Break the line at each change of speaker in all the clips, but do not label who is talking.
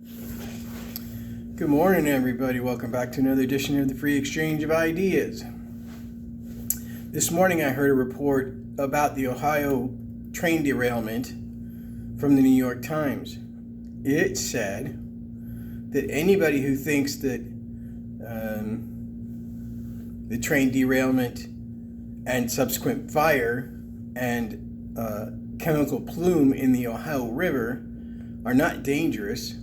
Good morning, everybody. Welcome back to another edition of the Free Exchange of Ideas. This morning I heard a report about the Ohio train derailment from the New York Times. It said that anybody who thinks that the train derailment and subsequent fire and chemical plume in the Ohio River are not dangerous,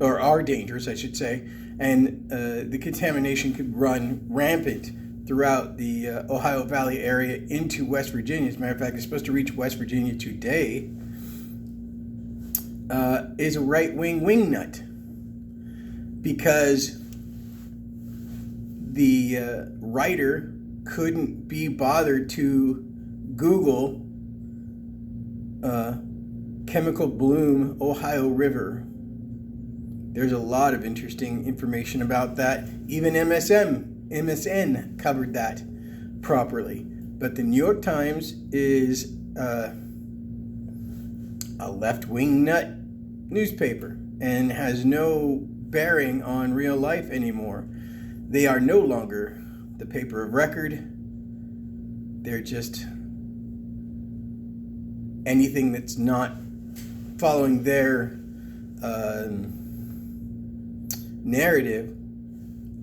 or are dangerous, I should say, and the contamination could run rampant throughout the Ohio Valley area into West Virginia. As a matter of fact, it's supposed to reach West Virginia today, is a right-wing wingnut, because the writer couldn't be bothered to Google chemical bloom Ohio River. There's a lot of interesting information about that. Even MSN covered that properly. But the New York Times is a left-wing nut newspaper and has no bearing on real life anymore. They are no longer the paper of record. They're just anything that's not following their narrative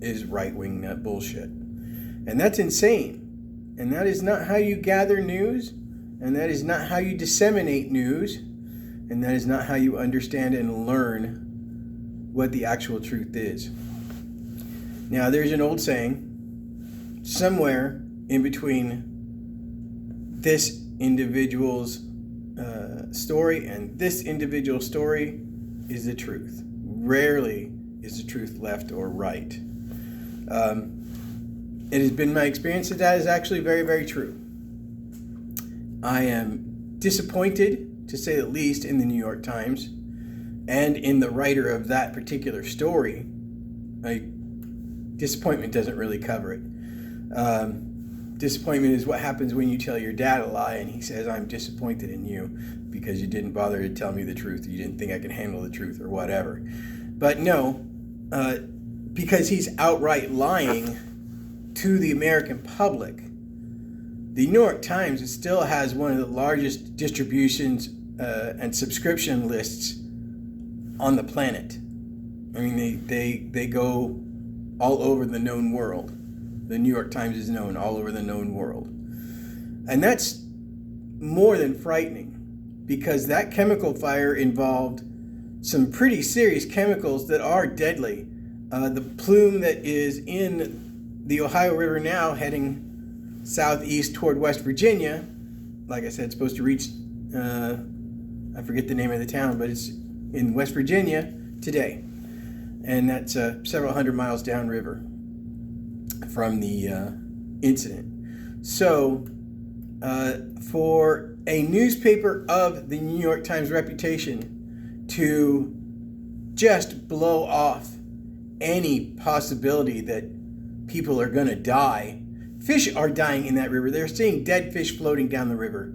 is right-wing nut bullshit. And that's insane. And that is not how you gather news. And that is not how you disseminate news. And that is not how you understand and learn what the actual truth is. Now, there's an old saying, somewhere in between this individual's story and this individual story is the truth. Rarely is the truth left or right. It has been my experience that is actually very, very true. I am disappointed, to say the least, in the New York Times and in the writer of that particular story. Disappointment doesn't really cover it. Disappointment is what happens when you tell your dad a lie and he says, "I'm disappointed in you because you didn't bother to tell me the truth. You didn't think I could handle the truth," or whatever. But no, because he's outright lying to the American public. The New York Times still has one of the largest distributions and subscription lists on the planet. I mean, they go all over the known world. The New York Times is known all over the known world. And that's more than frightening, because that chemical fire involved some pretty serious chemicals that are deadly. The plume that is in the Ohio River now, heading southeast toward West Virginia, like I said, it's supposed to reach, I forget the name of the town, but it's in West Virginia today. And that's several hundred miles downriver from the incident. So, for a newspaper of the New York Times reputation to just blow off any possibility that people are going to die. Fish are dying in that river. They're seeing dead fish floating down the river.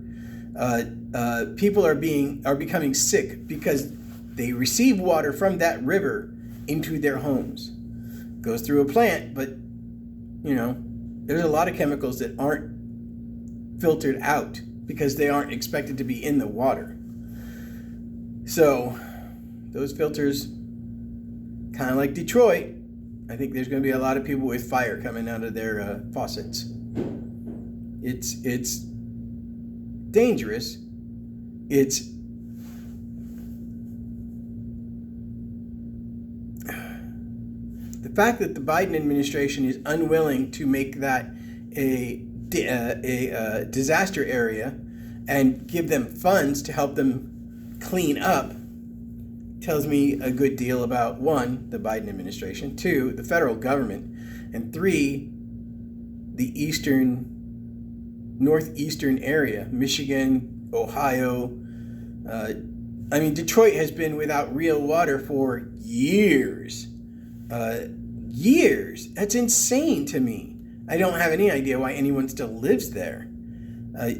People are becoming sick because they receive water from that river into their homes. It goes through a plant, but there's a lot of chemicals that aren't filtered out because they aren't expected to be in the water. So those filters, kind of like Detroit, I think there's going to be a lot of people with fire coming out of their faucets. It's dangerous. It's the fact that the Biden administration is unwilling to make that a disaster area and give them funds to help them clean up tells me a good deal about, one, the Biden administration, two, the federal government, and three, the northeastern area, Michigan, Ohio. Detroit has been without real water for years. Years. That's insane to me. I don't have any idea why anyone still lives there.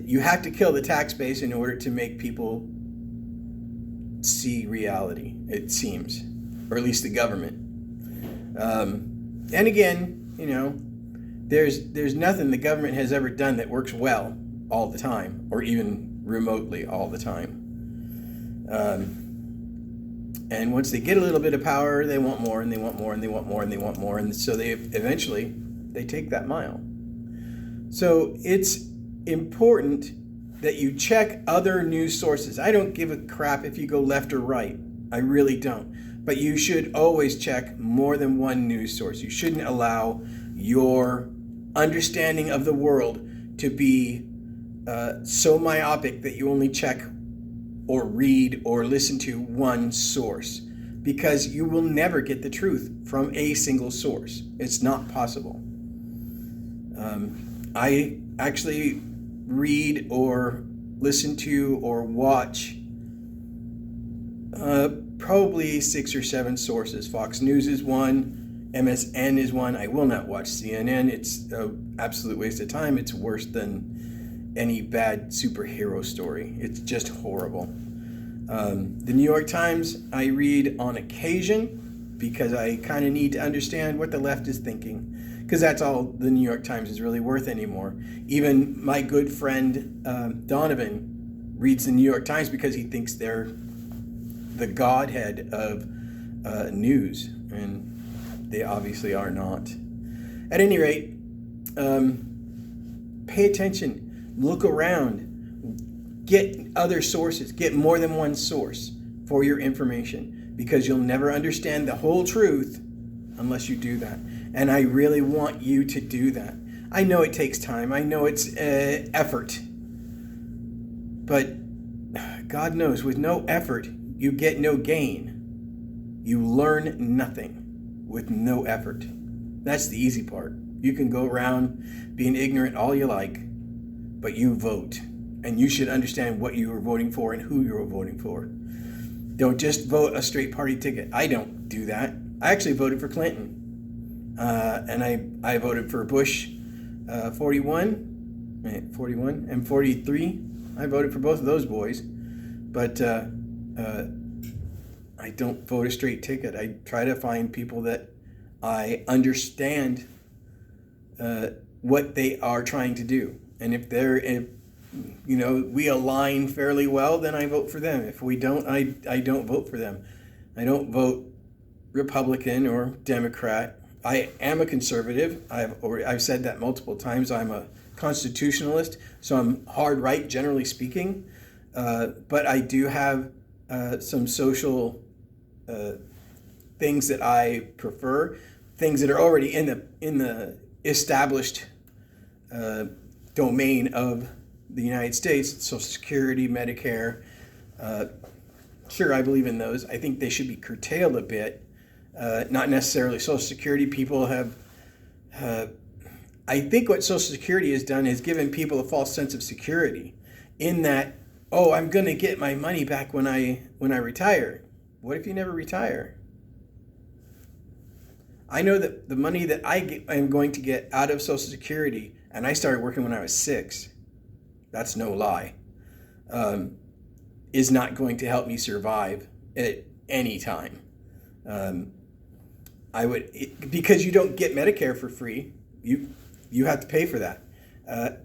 You have to kill the tax base in order to make people see reality, it seems, or at least the government. And again, there's nothing the government has ever done that works well all the time, or even remotely all the time. And once they get a little bit of power, they want more, and they want more, and they want more, and they want more, and so they eventually take that mile. So it's important that you check other news sources. I don't give a crap if you go left or right. I really don't. But you should always check more than one news source. You shouldn't allow your understanding of the world to be so myopic that you only check or read or listen to one source, because you will never get the truth from a single source. It's not possible. I actually read or listen to or watch probably 6 or 7 sources. Fox News is one, MSN is one. I will not watch CNN. It's an absolute waste of time. It's worse than any bad superhero story. It's just horrible. The New York Times I read on occasion because I kind of need to understand what the left is thinking, because that's all the New York Times is really worth anymore. Even my good friend Donovan reads the New York Times because he thinks they're the godhead of news, and they obviously are not. At any rate, pay attention, look around, get other sources, get more than one source for your information, because you'll never understand the whole truth unless you do that. And I really want you to do that. I know it takes time. I know it's effort. But God knows, with no effort, you get no gain. You learn nothing with no effort. That's the easy part. You can go around being ignorant all you like, but you vote. And you should understand what you are voting for and who you are voting for. Don't just vote a straight party ticket. I don't do that. I actually voted for Clinton. And I voted for Bush 41 and 43. I voted for both of those boys. But I don't vote a straight ticket. I try to find people that I understand what they are trying to do. And if we align fairly well, then I vote for them. If we don't, I don't vote for them. I don't vote Republican or Democrat. I am a conservative. I've said that multiple times. I'm a constitutionalist, so I'm hard right, generally speaking. But I do have some social things that I prefer, things that are already in the established domain of the United States: Social Security, Medicare. Sure, I believe in those. I think they should be curtailed a bit. Not necessarily Social Security. People have, I think what Social Security has done is given people a false sense of security, in that, oh, I'm going to get my money back when I retire. What if you never retire? I know that the money that I'm going to get out of Social Security, and I started working when I was 6, that's no lie, is not going to help me survive at any time. Because you don't get Medicare for free, you have to pay for that,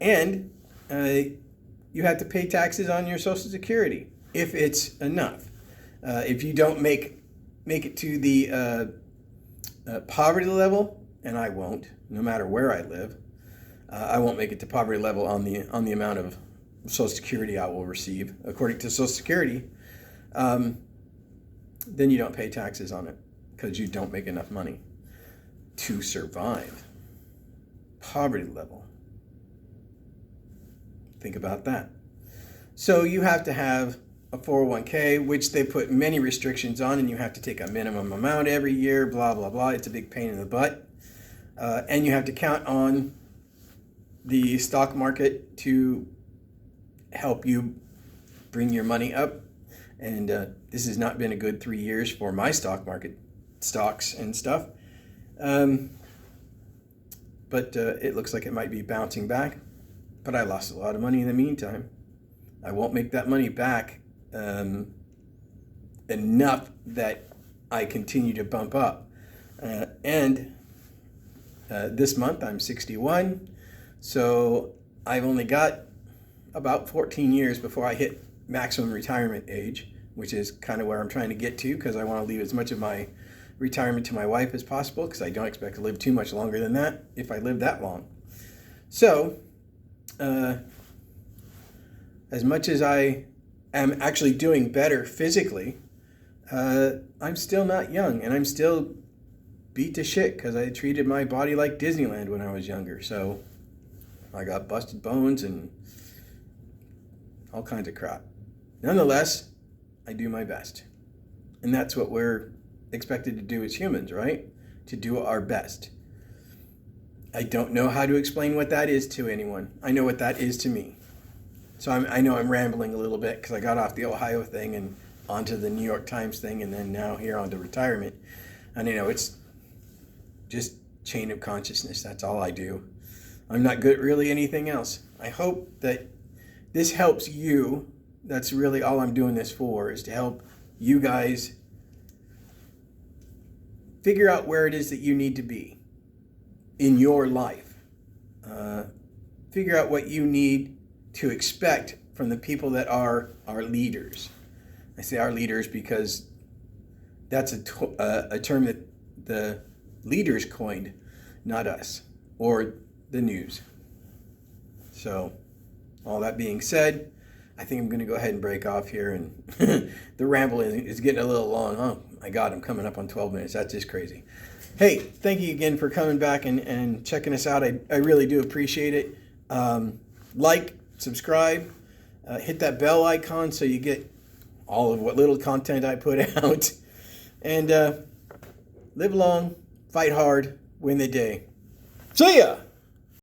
and you have to pay taxes on your Social Security if it's enough. If you don't make it to the poverty level, and I won't, no matter where I live, I won't make it to poverty level on the amount of Social Security I will receive according to Social Security. Then you don't pay taxes on it, because you don't make enough money to survive. Poverty level. Think about that. So you have to have a 401k, which they put many restrictions on, and you have to take a minimum amount every year, blah, blah, blah. It's a big pain in the butt. And you have to count on the stock market to help you bring your money up. And this has not been a good 3 years for my stock market, stocks and stuff. But it looks like it might be bouncing back. But I lost a lot of money in the meantime. I won't make that money back enough that I continue to bump up. And this month I'm 61, so I've only got about 14 years before I hit maximum retirement age, which is kind of where I'm trying to get to, because I want to leave as much of my retirement to my wife as possible, because I don't expect to live too much longer than that if I live that long. So, as much as I am actually doing better physically, I'm still not young, and I'm still beat to shit because I treated my body like Disneyland when I was younger. So I got busted bones and all kinds of crap. Nonetheless, I do my best. And that's what we're expected to do as humans, right? To do our best. I don't know how to explain what that is to anyone. I know what that is to me. So I know I'm rambling a little bit because I got off the Ohio thing and onto the New York Times thing, and then now here onto retirement. And it's just chain of consciousness. That's all I do. I'm not good at really anything else. I hope that this helps you. That's really all I'm doing this for, is to help you guys figure out where it is that you need to be in your life. Figure out what you need to expect from the people that are our leaders. I say our leaders because that's a term that the leaders coined, not us or the news. So, all that being said, I think I'm going to go ahead and break off here. And the ramble is getting a little long. Oh my God, I'm coming up on 12 minutes. That's just crazy. Hey, thank you again for coming back and checking us out. I really do appreciate it. Like, subscribe, hit that bell icon so you get all of what little content I put out. And live long, fight hard, win the day. See ya!